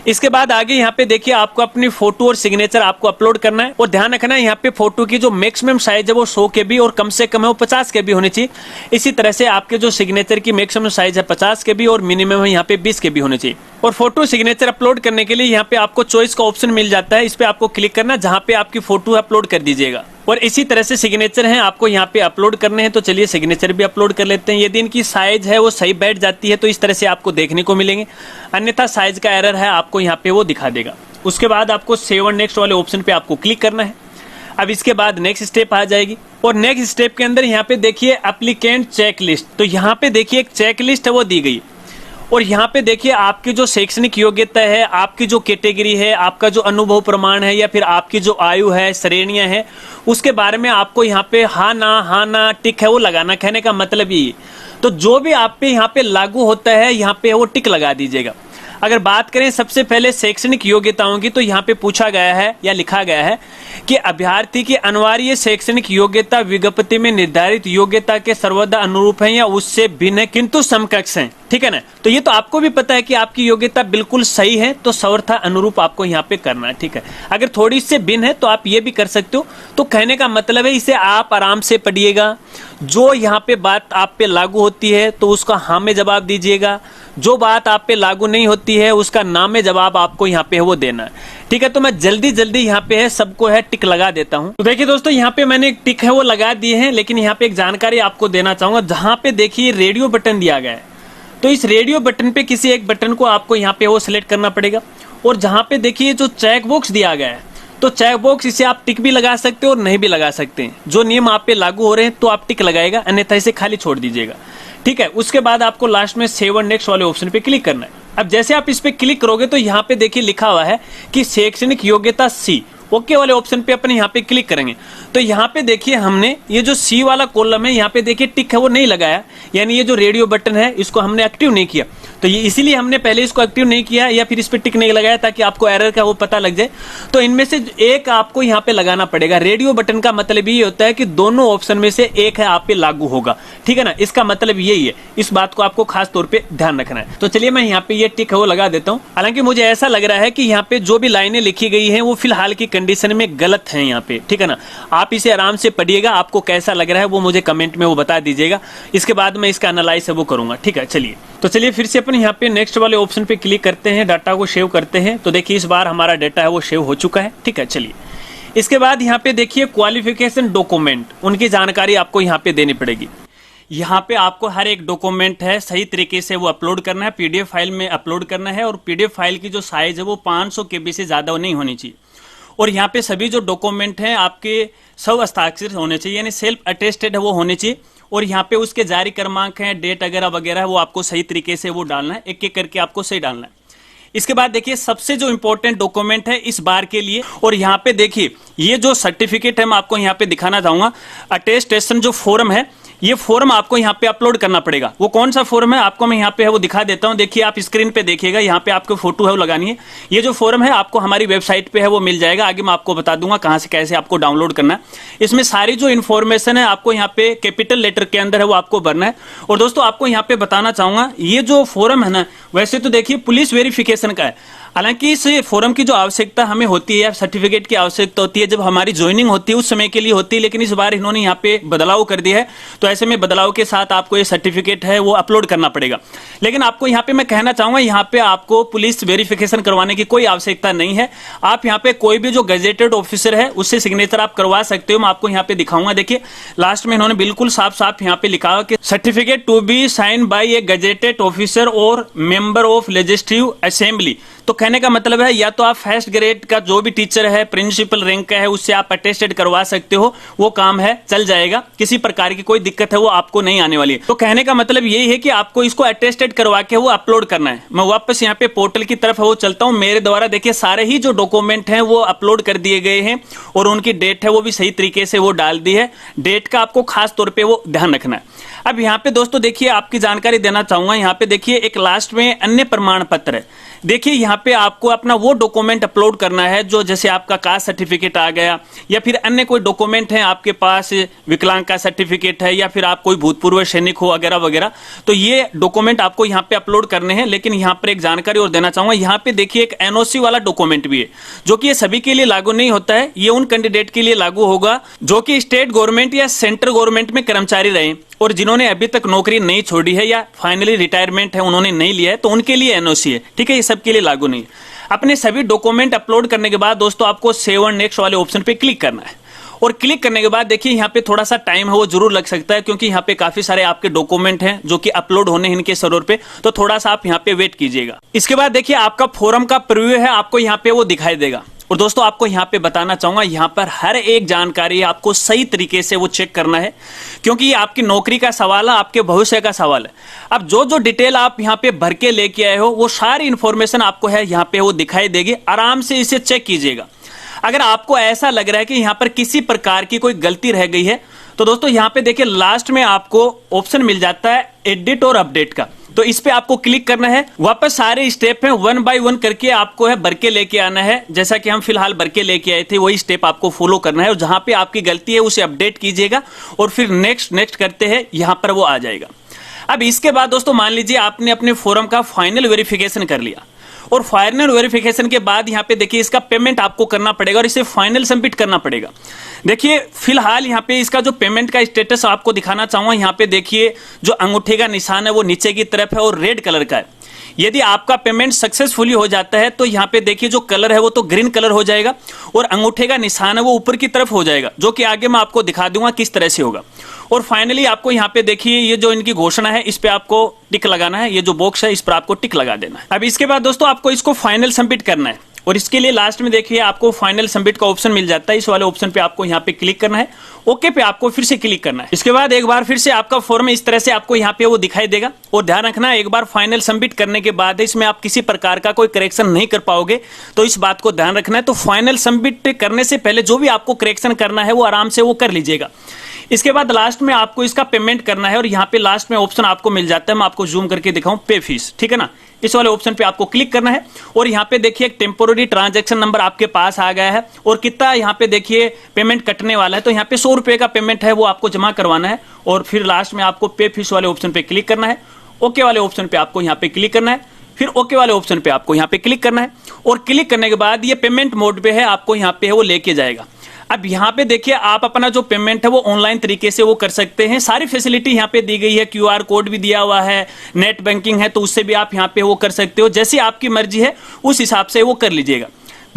इसके बाद आगे यहाँ पे देखिए आपको अपनी फोटो और सिग्नेचर आपको अपलोड करना है और ध्यान रखना है यहाँ पे फोटो की जो मैक्सिमम साइज है वो 100 KB और कम से कम है वो 50 KB होनी चाहिए। इसी तरह से आपके जो सिग्नेचर की मैक्सिमम साइज है 50 KB और मिनिमम है यहाँ पे 20 KB होनी चाहिए। और फोटो सिग्नेचर अपलोड करने के लिए यहाँ पे आपको चॉइस का ऑप्शन मिल जाता है, इस पे आपको क्लिक करना, जहाँ पे आपकी फोटो अपलोड कर दीजिएगा। और इसी तरह से सिग्नेचर हैं आपको यहाँ पे अपलोड करने हैं, तो चलिए सिग्नेचर भी अपलोड कर लेते हैं। यदि इनकी साइज है वो सही बैठ जाती है तो इस तरह से आपको देखने को मिलेंगे, अन्यथा साइज का एरर है आपको यहाँ पे वो दिखा देगा। उसके बाद आपको सेव एंड नेक्स्ट वाले ऑप्शन पे आपको क्लिक करना है। अब इसके बाद नेक्स्ट स्टेप आ जाएगी और नेक्स्ट स्टेप के अंदर यहाँ पे देखिए एप्लीकेंट चेकलिस्ट, तो यहाँ पे देखिए एक चेकलिस्ट है वो दी गई और यहाँ पे देखिए आपकी जो शैक्षणिक योग्यता है, आपकी जो कैटेगरी है, आपका जो अनुभव प्रमाण है या फिर आपकी जो आयु है, श्रेणियां हैं, उसके बारे में आपको यहाँ पे हाँ ना टिक है वो लगाना। कहने का मतलब ये, तो जो भी आप पे यहाँ पे लागू होता है यहाँ पे वो टिक लगा दीजिएगा। अगर बात करें सबसे पहले शैक्षणिक योग्यताओं की, तो यहाँ पे पूछा गया है या लिखा गया है कि अभ्यर्थी की अनिवार्य शैक्षणिक योग्यता विज्ञप्ति में निर्धारित योग्यता के सर्वदा अनुरूप है या उससे भिन्न है किंतु समकक्ष है, ठीक है ना। तो ये तो आपको भी पता है कि आपकी योग्यता बिल्कुल सही है, तो सर्वथा अनुरूप आपको यहाँ पे करना है, ठीक है। अगर थोड़ी इससे भिन्न है तो आप ये भी कर सकते हो। तो कहने का मतलब है इसे आप आराम से पढ़िएगा, जो यहाँ पे बात आप पे लागू होती है तो उसका हाँ में जवाब दीजिएगा, जो बात आप पे लागू नहीं होती है उसका ना में जवाब आपको यहाँ पे वो देना है, ठीक है। तो मैं जल्दी यहाँ पे है सबको है टिक लगा देता हूँ। तो देखिए दोस्तों यहाँ पे मैंने एक टिक है वो लगा दिए हैं, लेकिन यहाँ पे एक जानकारी आपको देना चाहूंगा। जहाँ पे देखिए रेडियो बटन दिया गया है, तो इस रेडियो बटन पे किसी एक बटन को आपको यहाँ पे वो सिलेक्ट करना पड़ेगा। और जहाँ पे देखिए जो चेक बॉक्स दिया गया है, तो चेक बॉक्स इसे आप टिक भी लगा सकते हो और नहीं भी लगा सकते हैं। जो नियम आप पे लागू हो रहे हैं तो आप टिक लगाएगा, अन्यथा इसे खाली छोड़ दीजिएगा, ठीक है। उसके बाद आपको लास्ट में सेव एंड नेक्स्ट वाले ऑप्शन पे क्लिक करना है। अब जैसे आप इस पे क्लिक करोगे तो यहाँ पे देखिए लिखा हुआ है कि शैक्षणिक योग्यता सी, ओके वाले ऑप्शन पे अपन यहाँ पे क्लिक करेंगे। तो यहाँ पे देखिए हमने ये जो सी वाला कॉलम है यहाँ पे देखिए टिक है वो नहीं लगाया, यानी ये जो रेडियो बटन है इसको हमने एक्टिव नहीं किया। तो ये इसीलिए हमने पहले इसको एक्टिव नहीं किया या फिर इस पर टिक नहीं लगाया ताकि आपको एरर का वो पता लग जाए। तो इनमें से एक आपको यहाँ पे लगाना पड़ेगा। रेडियो बटन का मतलब ये होता है कि दोनों ऑप्शन में से एक है आप पे लागू होगा, ठीक है ना, इसका मतलब यही है। इस बात को आपको खास तौर पे ध्यान रखना है। तो चलिए मैं यहाँ पे ये टिक है वो लगा देता हूँ। हालांकि मुझे ऐसा लग रहा है कि यहाँ पे जो भी लाइनें लिखी गई हैं वो फिलहाल की कंडीशन में गलत हैं यहाँ पे, ठीक है ना। आप इसे आराम से पढ़िएगा, आपको कैसा लग रहा है वो मुझे कमेंट में वो बता दीजिएगा। इसके बाद मैं इसका एनालाइज है वो करूंगा, ठीक है। चलिए तो चलिए फिर से अपन यहाँ पे नेक्स्ट वाले ऑप्शन पे क्लिक करते हैं, डाटा को सेव करते हैं। तो देखिए इस बार हमारा डाटा है वो सेव हो चुका है, ठीक है। चलिए इसके बाद यहाँ पे देखिए क्वालिफिकेशन डॉक्यूमेंट, उनकी जानकारी आपको यहाँ पे देनी पड़ेगी। यहाँ पे आपको हर एक डॉक्यूमेंट है सही तरीके से वो अपलोड करना है, पीडीएफ फाइल में अपलोड करना है। और पीडीएफ फाइल की जो साइज है वो 500 KB से ज्यादा नहीं होनी चाहिए। और यहाँ पे सभी जो डॉक्यूमेंट हैं आपके सब हस्ताक्षरित होने चाहिए, यानी सेल्फ अटेस्टेड है वो होने चाहिए। और यहाँ पे उसके जारी क्रमांक हैं, डेट वगैरह वगैरह वो आपको सही तरीके से वो डालना है, एक एक करके आपको सही डालना है। इसके बाद देखिए सबसे जो इंपॉर्टेंट डॉक्यूमेंट है इस बार के लिए, और यहाँ पे देखिए ये जो सर्टिफिकेट है मैं आपको यहाँ पे दिखाना चाहूंगा। अटेस्टेशन जो फॉर्म है, ये फॉर्म आपको यहाँ पे अपलोड करना पड़ेगा। वो कौन सा फॉर्म है आपको मैं यहाँ पे है वो दिखा देता हूँ। देखिए आप स्क्रीन पे देखिएगा, यहाँ पे आपको फोटो है वो लगानी है। ये जो फॉर्म है आपको हमारी वेबसाइट पे है वो मिल जाएगा। आगे मैं आपको बता दूंगा कहाँ से कैसे आपको डाउनलोड करना है। इसमें सारी जो इन्फॉर्मेशन है आपको यहाँ पे कैपिटल लेटर के अंदर है वो आपको भरना है। और दोस्तों आपको यहाँ पे बताना चाहूंगा, ये जो फॉर्म है ना, वैसे तो देखिए पुलिस वेरिफिकेशन का है। हालांकि इस फॉर्म की जो आवश्यकता हमें होती है या सर्टिफिकेट की आवश्यकता होती है जब हमारी ज्वाइनिंग होती है उस समय के लिए होती है, लेकिन इस बार इन्होंने यहाँ पे बदलाव कर दिया है। तो ऐसे में बदलाव के साथ आपको ये सर्टिफिकेट है वो अपलोड करना पड़ेगा। लेकिन आपको यहाँ पे मैं कहना चाहूंगा, यहाँ पे आपको पुलिस वेरिफिकेशन करवाने की कोई आवश्यकता नहीं है। आप यहाँ पे कोई भी जो गजेटेड ऑफिसर है उससे सिग्नेचर आप करवा सकते हो। मैं आपको यहाँ पे दिखाऊंगा। देखिए लास्ट में इन्होंने बिल्कुल साफ साफ यहाँ पे लिखा कि certificate to be sign by a gazetted officer और मेंबर ऑफ लेजिस्लेटिव असेंबली। तो कहने का मतलब है या तो आप फर्स्ट ग्रेड का जो भी टीचर है, प्रिंसिपल रैंक का है, उससे आप अटेस्टेड करवा सकते हो, वो काम है चल जाएगा। किसी प्रकार की कोई दिक्कत है वो आपको नहीं आने वाली है। तो कहने का मतलब यही है कि आपको इसको अटेस्टेड करवा के वो अपलोड करना है। मैं वापस यहाँ पे पोर्टल की तरफ वो चलता हूँ। मेरे द्वारा देखिए सारे ही जो डॉक्यूमेंट हैं वो अपलोड कर दिए गए हैं और उनकी डेट है वो भी सही तरीके से वो डाल दी है। डेट का आपको खास तौर पर वो ध्यान रखना है। अब यहाँ पे दोस्तों देखिए आपकी जानकारी देना चाहूंगा। यहाँ पे देखिए एक लास्ट में अन्य प्रमाण पत्र है। देखिए यहाँ पे आपको अपना वो डॉक्यूमेंट अपलोड करना है जो जैसे आपका कास्ट सर्टिफिकेट आ गया या फिर अन्य कोई डॉक्यूमेंट है आपके पास, विकलांग का सर्टिफिकेट है या फिर आप कोई भूतपूर्व सैनिक हो वगैरह वगैरह। तो ये डॉक्यूमेंट आपको यहाँ पे अपलोड करने हैं। लेकिन यहाँ पर एक जानकारी और देना चाहूंगा, यहाँ पे देखिए एक एनओसी वाला डॉक्यूमेंट भी है जो कि ये सभी के लिए लागू नहीं होता है। ये उन कैंडिडेट के लिए लागू होगा जो कि स्टेट गवर्नमेंट या सेंट्रल गवर्नमेंट में कर्मचारी रहे और जिन्होंने अभी तक नौकरी नहीं छोड़ी है या फाइनली रिटायरमेंट है उन्होंने नहीं लिया है, तो उनके लिए एनओसी है, ठीक है। ये सबके लिए लागू नहीं है। अपने सभी डॉक्यूमेंट अपलोड करने के बाद दोस्तों आपको सेव एंड नेक्स्ट वाले ऑप्शन पे क्लिक करना है। और क्लिक करने के बाद देखिए यहाँ पे थोड़ा सा टाइम है वो जरूर लग सकता है, क्योंकि यहाँ पे काफी सारे आपके डॉक्यूमेंट हैं जो कि अपलोड होने हैं इनके सर्वर पे। तो थोड़ा सा आप यहाँ पे वेट कीजिएगा। इसके बाद देखिए आपका फॉर्म का प्रीव्यू है, आपको यहाँ पे वो दिखाई देगा। और दोस्तों आपको यहाँ पे बताना चाहूंगा, यहाँ पर हर एक जानकारी आपको सही तरीके से वो चेक करना है, क्योंकि ये आपकी नौकरी का सवाल है, आपके भविष्य का सवाल है। अब जो जो डिटेल आप यहाँ पे भर के लेके आए हो वो सारी इंफॉर्मेशन आपको है यहाँ पे वो दिखाई देगी। आराम से इसे चेक कीजिएगा। अगर आपको ऐसा लग रहा है कि यहाँ पर किसी प्रकार की कोई गलती रह गई है तो दोस्तों यहाँ पे देखिए लास्ट में आपको ऑप्शन मिल जाता है एडिट और अपडेट का। तो इस पे आपको क्लिक करना है। वापस सारे स्टेप हैं, 1 बाय 1 करके आपको है भर के लेके आना है। जैसा कि हम फिलहाल भर के लेके आए थे वही स्टेप आपको फॉलो करना है। और जहां पे आपकी गलती है उसे अपडेट कीजिएगा और फिर नेक्स्ट करते हैं, यहां पर वो आ जाएगा। अब इसके बाद दोस्तों मान लीजिए आपने अपने फॉर्म का फाइनल वेरिफिकेशन कर लिया और फाइनल वेरिफिकेशन के बाद यहाँ पे देखिए इसका पेमेंट आपको करना पड़ेगा और इसे फाइनल सबमिट करना पड़ेगा। देखिए फिलहाल यहाँ पे इसका जो पेमेंट का स्टेटस आपको दिखाना चाहूंगा। यहाँ पे देखिए जो अंगूठे का निशान है वो नीचे की तरफ है और रेड कलर का है। यदि आपका पेमेंट सक्सेसफुली हो जाता है तो यहाँ पे देखिए जो कलर है वो तो ग्रीन कलर हो जाएगा और अंगूठे का निशान है वो ऊपर की तरफ हो जाएगा, जो कि आगे मैं आपको दिखा दूंगा किस तरह से होगा। और फाइनली आपको यहाँ पे देखिए ये जो इनकी घोषणा है इस पे आपको टिक लगाना है। ये जो बॉक्स है इस पर आपको टिक लगा देना है। अब इसके बाद दोस्तों आपको इसको फाइनल सबमिट करना है और इसके लिए लास्ट में देखिए आपको फाइनल सबमिट का ऑप्शन मिल जाता है। इस वाले ऑप्शन पे आपको यहाँ पे क्लिक करना है, ओके पे आपको फिर से क्लिक करना है। इसके बाद एक बार फिर से आपका फॉर्म इस तरह से आपको यहाँ पे वो दिखाई देगा। और ध्यान रखना एक बार फाइनल सबमिट करने के बाद इसमें आप किसी प्रकार का कोई करेक्शन नहीं कर पाओगे, तो इस बात को ध्यान रखना है। तो फाइनल सबमिट करने से पहले जो भी आपको करेक्शन करना है वो आराम से वो कर लीजिएगा। इसके बाद लास्ट में आपको इसका पेमेंट करना है और यहाँ पे लास्ट में ऑप्शन आपको मिल जाता है, मैं आपको जूम करके दिखाऊं, पे फीस, ठीक है ना। इस वाले ऑप्शन पे आपको क्लिक करना है और यहाँ पे देखिए एक टेम्पोररी ट्रांजैक्शन नंबर आपके पास आ गया है और कितना यहाँ पे देखिए पेमेंट कटने वाला है। तो यहाँ पे 100 रुपए का पेमेंट है वो आपको जमा करवाना है और फिर लास्ट में आपको पे फीस वाले ऑप्शन पे क्लिक करना है। ओके वाले ऑप्शन पे आपको यहाँ पे क्लिक करना है, फिर ओके वाले ऑप्शन पे आपको यहाँ पे क्लिक करना है और क्लिक करने के बाद ये पेमेंट मोड पे है, आपको यहाँ पे है वो लेके जाएगा। अब यहाँ पे देखिए आप अपना जो पेमेंट है वो ऑनलाइन तरीके से वो कर सकते हैं, सारी फैसिलिटी यहाँ पे दी गई है, क्यूआर कोड भी दिया हुआ है, नेट बैंकिंग है, तो उससे भी आप यहाँ पे वो कर सकते हो, जैसी आपकी मर्जी है उस हिसाब से वो कर लीजिएगा।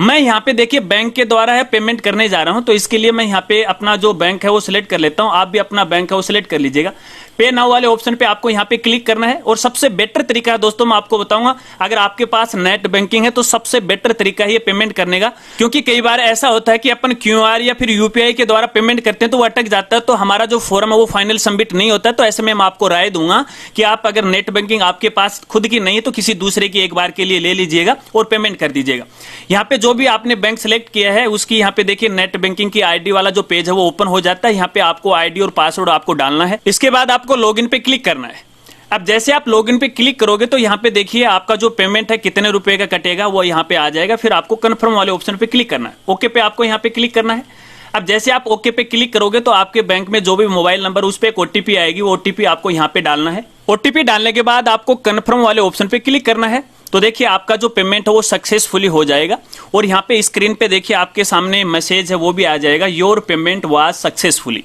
मैं यहाँ पे देखिए बैंक के द्वारा है पेमेंट करने जा रहा हूँ, तो इसके लिए मैं यहाँ पे अपना जो बैंक है वो सिलेक्ट कर लेता हूँ, आप भी अपना बैंक है वो सिलेक्ट कर लीजिएगा। पे नाउ वाले ऑप्शन पे आपको यहाँ पे क्लिक करना है और सबसे बेटर तरीका है दोस्तों मैं आपको बताऊंगा, अगर आपके पास नेट बैंकिंग है तो सबसे बेटर तरीका है ये पेमेंट करने का, क्योंकि कई बार ऐसा होता है कि अपन क्यूआर या फिर यूपीआई के द्वारा पेमेंट करते हैं तो वो अटक जाता है, तो हमारा जो फॉर्म है वो फाइनल सबमिट नहीं होता है। तो ऐसे में मैं आपको राय दूंगा कि आप अगर नेट बैंकिंग आपके पास खुद की नहीं है तो किसी दूसरे की एक बार के लिए ले लीजिएगा और पेमेंट कर दीजिएगा। यहाँ पे जो भी आपने बैंक सिलेक्ट किया है उसकी यहाँ पे देखिए नेट बैंकिंग की आईडी वाला जो पेज है वो ओपन हो जाता है। यहाँ पे आपको आईडी और पासवर्ड आपको डालना है, इसके बाद आपको लॉगिन पे क्लिक करना है। अब जैसे आप लॉगिन पे क्लिक करोगे तो यहाँ पे देखिए आपका जो पेमेंट है कितने रुपए का कटेगा वो यहाँ पे आ जाएगा, फिर आपको कंफर्म वाले ऑप्शन पे क्लिक करना है, ओके पे आपको यहाँ पे क्लिक करना है। अब जैसे आप ओके पे क्लिक करोगे तो आपके बैंक में जो भी मोबाइल नंबर उस पे एक ओटीपी आएगी, वो ओटीपी आपको यहाँ पे डालना है। ओटीपी डालने के बाद आपको कंफर्म वाले ऑप्शन पे क्लिक करना है, तो देखिए आपका जो पेमेंट है वो सक्सेसफुली हो जाएगा और यहाँ पे स्क्रीन पे देखिए आपके सामने मैसेज है वो भी आ जाएगा, योर पेमेंट वाज सक्सेसफुली।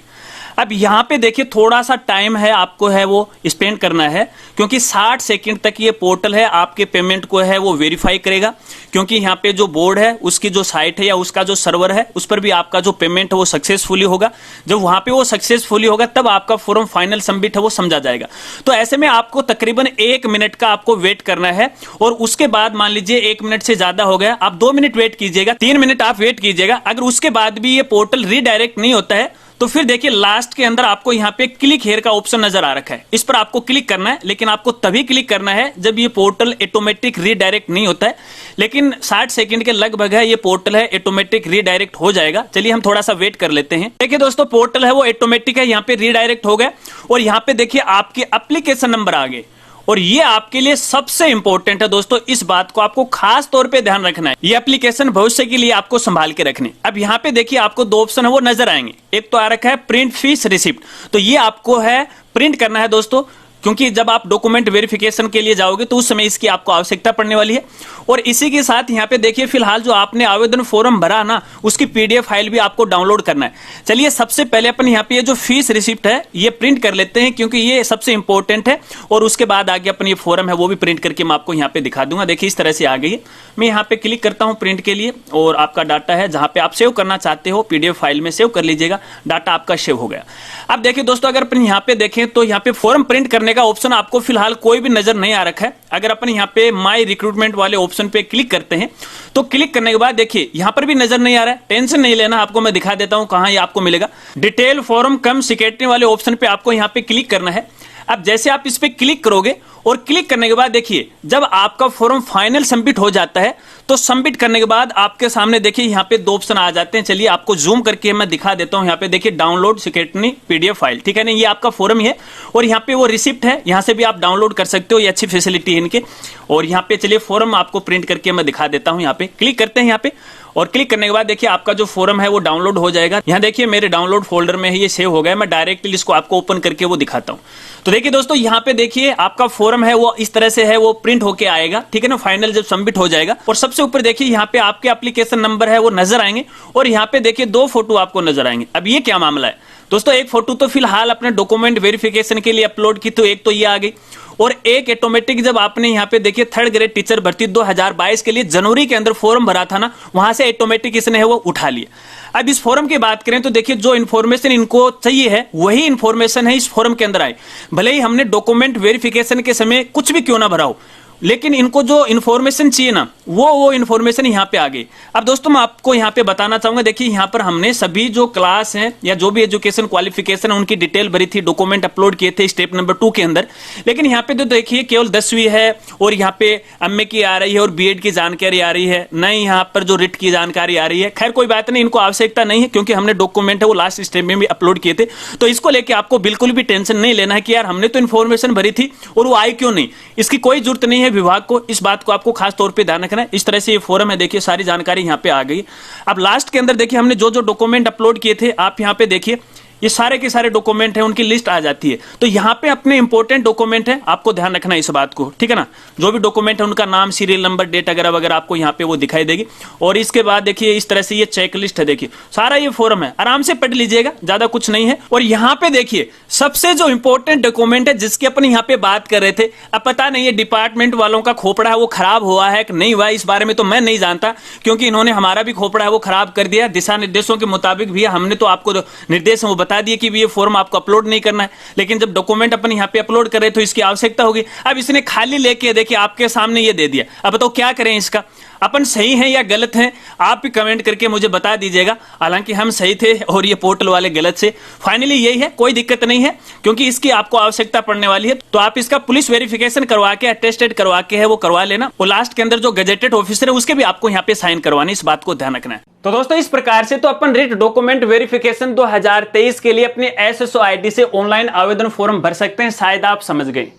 अब यहाँ पे देखिए थोड़ा सा टाइम है आपको है वो स्पेंड करना है, क्योंकि 60 सेकंड तक ये पोर्टल है आपके पेमेंट को है वो वेरीफाई करेगा, क्योंकि यहाँ पे जो बोर्ड है उसकी जो साइट है या उसका जो सर्वर है उस पर भी आपका जो पेमेंट है वो सक्सेसफुली होगा। जब वहां पे वो सक्सेसफुली होगा तब आपका फॉर्म फाइनल सबमिट है वो समझा जाएगा। तो ऐसे में आपको तकरीबन 1 मिनट का आपको वेट करना है और उसके बाद मान लीजिए 1 मिनट से ज्यादा हो गया, आप 2 मिनट वेट कीजिएगा, 3 मिनट आप वेट कीजिएगा। अगर उसके बाद भी ये पोर्टल रीडायरेक्ट नहीं होता है तो फिर देखिए लास्ट के अंदर आपको यहाँ पे क्लिक हेयर का ऑप्शन नजर आ रखा है, इस पर आपको क्लिक करना है, लेकिन आपको तभी क्लिक करना है जब ये पोर्टल ऑटोमेटिक रीडायरेक्ट नहीं होता है। लेकिन 60 सेकंड के लगभग है ये पोर्टल है ऑटोमेटिक रीडायरेक्ट हो जाएगा। चलिए हम थोड़ा सा वेट कर लेते हैं। देखिए दोस्तों पोर्टल है वो ऑटोमेटिक है, यहाँ पे रीडायरेक्ट हो गया और यहाँ पे देखिए आपके एप्लीकेशन नंबर आ गए और ये आपके लिए सबसे इंपॉर्टेंट है दोस्तों, इस बात को आपको खास तौर पे ध्यान रखना है, ये एप्लीकेशन भविष्य के लिए आपको संभाल के रखने। अब यहाँ पे देखिए आपको 2 ऑप्शन है वो नजर आएंगे, एक तो आ रखा है प्रिंट फीस रिसिप्ट, तो ये आपको है प्रिंट करना है दोस्तों, क्योंकि जब आप डॉक्यूमेंट वेरिफिकेशन के लिए जाओगे तो उस समय इसकी आपको आवश्यकता पड़ने वाली है। और इसी के साथ यहाँ पे देखिए फिलहाल जो आपने आवेदन फॉर्म भरा ना उसकी पीडीएफ फाइल भी आपको डाउनलोड करना है। चलिए सबसे पहले अपन यहाँ पे ये जो फीस रिसिप्ट है ये प्रिंट कर लेते हैं, क्योंकि ये सबसे इंपॉर्टेंट है और उसके बाद आगे अपन ये फॉर्म है वो भी प्रिंट करके मैं आपको यहाँ पे दिखा दूंगा। देखिए इस तरह से आ गई है, मैं यहाँ पे क्लिक करता हूँ प्रिंट के लिए और आपका डाटा है जहां पे आप सेव करना चाहते हो पीडीएफ फाइल में सेव कर लीजिएगा, डाटा आपका सेव हो गया। अब देखिए दोस्तों अगर अपन यहाँ पे देखें तो यहाँ पे फॉर्म प्रिंट करने का ऑप्शन आपको फिलहाल कोई भी नजर नहीं आ रखा है। अगर अपन यहाँ पे माई रिक्रूटमेंट वाले ऑप्शन पे क्लिक करते हैं तो क्लिक करने के बाद देखिए यहाँ पर भी नजर नहीं आ रहा है, टेंशन नहीं लेना, आपको मैं दिखा देता हूं कहां ये आपको मिलेगा। डिटेल फॉर्म कम सिक्योरिटी वाले ऑप्शन पे आपको यहाँ पे क्लिक करना है। अब जैसे आप इस पे क्लिक करोगे और क्लिक करने के बाद देखिए जब आपका फॉर्म फाइनल सबमिट हो जाता है तो सबमिट करने के बाद आपके सामने देखिए यहाँ पे 2 ऑप्शन आ जाते हैं। चलिए आपको जूम करके मैं दिखा देता हूँ। यहाँ पे देखिए डाउनलोड सिक्योरिटी पीडीएफ फाइल, ठीक है ना, ये आपका फॉर्म ही है और यहाँ पे वो रिसिप्ट है, यहाँ से भी आप डाउनलोड कर सकते हो, ये अच्छी फैसिलिटी है इनके। और यहाँ पे चलिए फॉर्म आपको प्रिंट करके मैं दिखा देता हूँ। यहाँ पे क्लिक करते हैं यहाँ पे और क्लिक करने के बाद देखिए आपका जो फॉर्म है वो डाउनलोड हो जाएगा। यहाँ देखिए मेरे डाउनलोड फोल्डर में है ये सेव हो गया, मैं डायरेक्टली इसको आपको ओपन करके वो दिखाता हूँ। तो देखिए दोस्तों यहाँ पे देखिए आपका फॉर्म है वो इस तरह से है वो प्रिंट होके आएगा, ठीक है ना, फाइनल जब सबमिट हो जाएगा। और सबसे ऊपर देखिए यहाँ पे आपके एप्लीकेशन नंबर है वो नजर आएंगे और यहाँ पे देखिए 2 फोटो आपको नजर आएंगे। अब ये क्या मामला है दोस्तों, एक फोटो तो फिलहाल अपने डॉक्यूमेंट वेरिफिकेशन के लिए अपलोड की, तो एक तो ये आ गई और एक ऑटोमेटिक जब आपने यहाँ पे देखिए 3rd ग्रेड टीचर भर्ती 2022 के लिए जनवरी के अंदर फॉर्म भरा था ना, वहां से ऑटोमेटिक इसने है वो उठा लिया। अब इस फॉर्म की बात करें तो देखिए जो इन्फॉर्मेशन इनको चाहिए है वही इन्फॉर्मेशन है इस फॉर्म के अंदर आई, भले ही हमने डॉक्यूमेंट वेरिफिकेशन के समय कुछ भी क्यों ना भरा हो, लेकिन इनको जो इन्फॉर्मेशन चाहिए ना वो इन्फॉर्मेशन यहाँ पे आ गई। अब दोस्तों मैं आपको यहाँ पे बताना चाहूंगा, देखिए यहाँ पर हमने सभी जो क्लास हैं या जो भी एजुकेशन क्वालिफिकेशन है उनकी डिटेल भरी थी, डॉक्यूमेंट अपलोड किए थे स्टेप नंबर 2 के अंदर। लेकिन यहाँ पे तो देखिए केवल 10वीं है और यहाँ पे एमए की आ रही है और बीएड की जानकारी आ रही है, नहीं यहाँ पर जो रिट की जानकारी आ रही है। खैर कोई बात नहीं, इनको आवश्यकता नहीं है क्योंकि हमने डॉक्यूमेंट है वो लास्ट स्टेप में भी अपलोड किए थे। तो इसको लेके आपको बिल्कुल भी टेंशन नहीं लेना है कि यार हमने तो इन्फॉर्मेशन भरी थी और वो आई क्यों नहीं। इसकी कोई जरूरत नहीं है विभाग को, इस बात को आपको खास तौर पे ध्यान रखना है। इस तरह से ये फॉरम है, देखिए सारी जानकारी यहाँ पे आ गई। अब लास्ट के अंदर देखिए हमने जो जो डॉक्यूमेंट अपलोड किए थे, आप यहाँ पे देखिए ये सारे के सारे डॉक्यूमेंट हैं, उनकी लिस्ट आ जाती है। तो यहाँ पे अपने इंपॉर्टेंट डॉक्यूमेंट है, आपको ध्यान रखना है इस बात को, ठीक है ना। जो भी डॉक्यूमेंट है उनका नाम, सीरियल नंबर, डेट वगैरह वगैरह आपको यहाँ पे वो दिखाई देगी। और इसके बाद देखिए इस तरह से ये चेक लिस्ट है, देखिए सारा ये फॉर्म है, आराम से पढ़ लीजिएगा, ज्यादा कुछ नहीं है। और यहाँ पे देखिए सबसे जो इंपॉर्टेंट डॉक्यूमेंट है जिसकी अपन यहाँ पे बात कर रहे थे, अब पता नहीं है डिपार्टमेंट वालों का खोपड़ा है वो खराब हुआ है कि नहीं हुआ, इस बारे में तो मैं नहीं जानता क्योंकि इन्होंने हमारा भी खोपड़ा है वो खराब कर दिया। दिशा निर्देशों के मुताबिक भी हमने तो आपको निर्देश वो बता दिए कि ये फॉर्म आपको अपलोड नहीं करना है, लेकिन जब डॉक्यूमेंट अपन यहाँ पे अपलोड कर रहे तो इसकी आवश्यकता होगी। अब इसने खाली लेके देखिए आपके सामने ये दे दिया, अब बताओ क्या करें इसका। अपन सही है या गलत है आप भी कमेंट करके मुझे बता दीजिएगा। हालांकि हम सही थे और ये पोर्टल वाले गलत से, फाइनली यही है, कोई दिक्कत नहीं है क्योंकि इसकी आपको आवश्यकता पड़ने वाली है। तो आप इसका पुलिस वेरिफिकेशन करवा के, अटेस्टेड करवा के है वो करवा लेना। और लास्ट के अंदर जो गजेटेड ऑफिसर है उसके भी आपको यहाँ पे साइन करवाने, इस बात को ध्यान रखना है। तो दोस्तों इस प्रकार से तो अपन रिट डॉक्यूमेंट वेरिफिकेशन 2023 के लिए अपने एसएसओ आईडी से ऑनलाइन आवेदन फॉर्म भर सकते हैं, शायद आप समझ गए।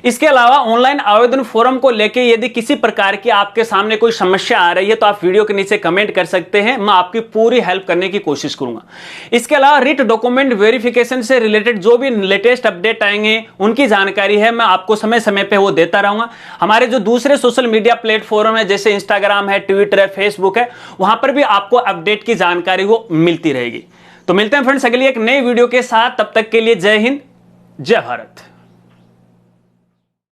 इसके अलावा ऑनलाइन आवेदन फॉर्म को लेके यदि किसी प्रकार की आपके सामने कोई समस्या आ रही है तो आप वीडियो के नीचे कमेंट कर सकते हैं, मैं आपकी पूरी हेल्प करने की कोशिश करूंगा। इसके अलावा रिट डॉक्यूमेंट वेरिफिकेशन से रिलेटेड जो भी लेटेस्ट अपडेट आएंगे उनकी जानकारी है मैं आपको समय समय पे वो देता रहूंगा। हमारे जो दूसरे सोशल मीडिया प्लेटफॉर्म है जैसे इंस्टाग्राम है, ट्विटर है, फेसबुक है, वहां पर भी आपको अपडेट की जानकारी वो मिलती रहेगी। तो मिलते हैं फ्रेंड्स अगली एक नई वीडियो के साथ, तब तक के लिए जय हिंद, जय भारत।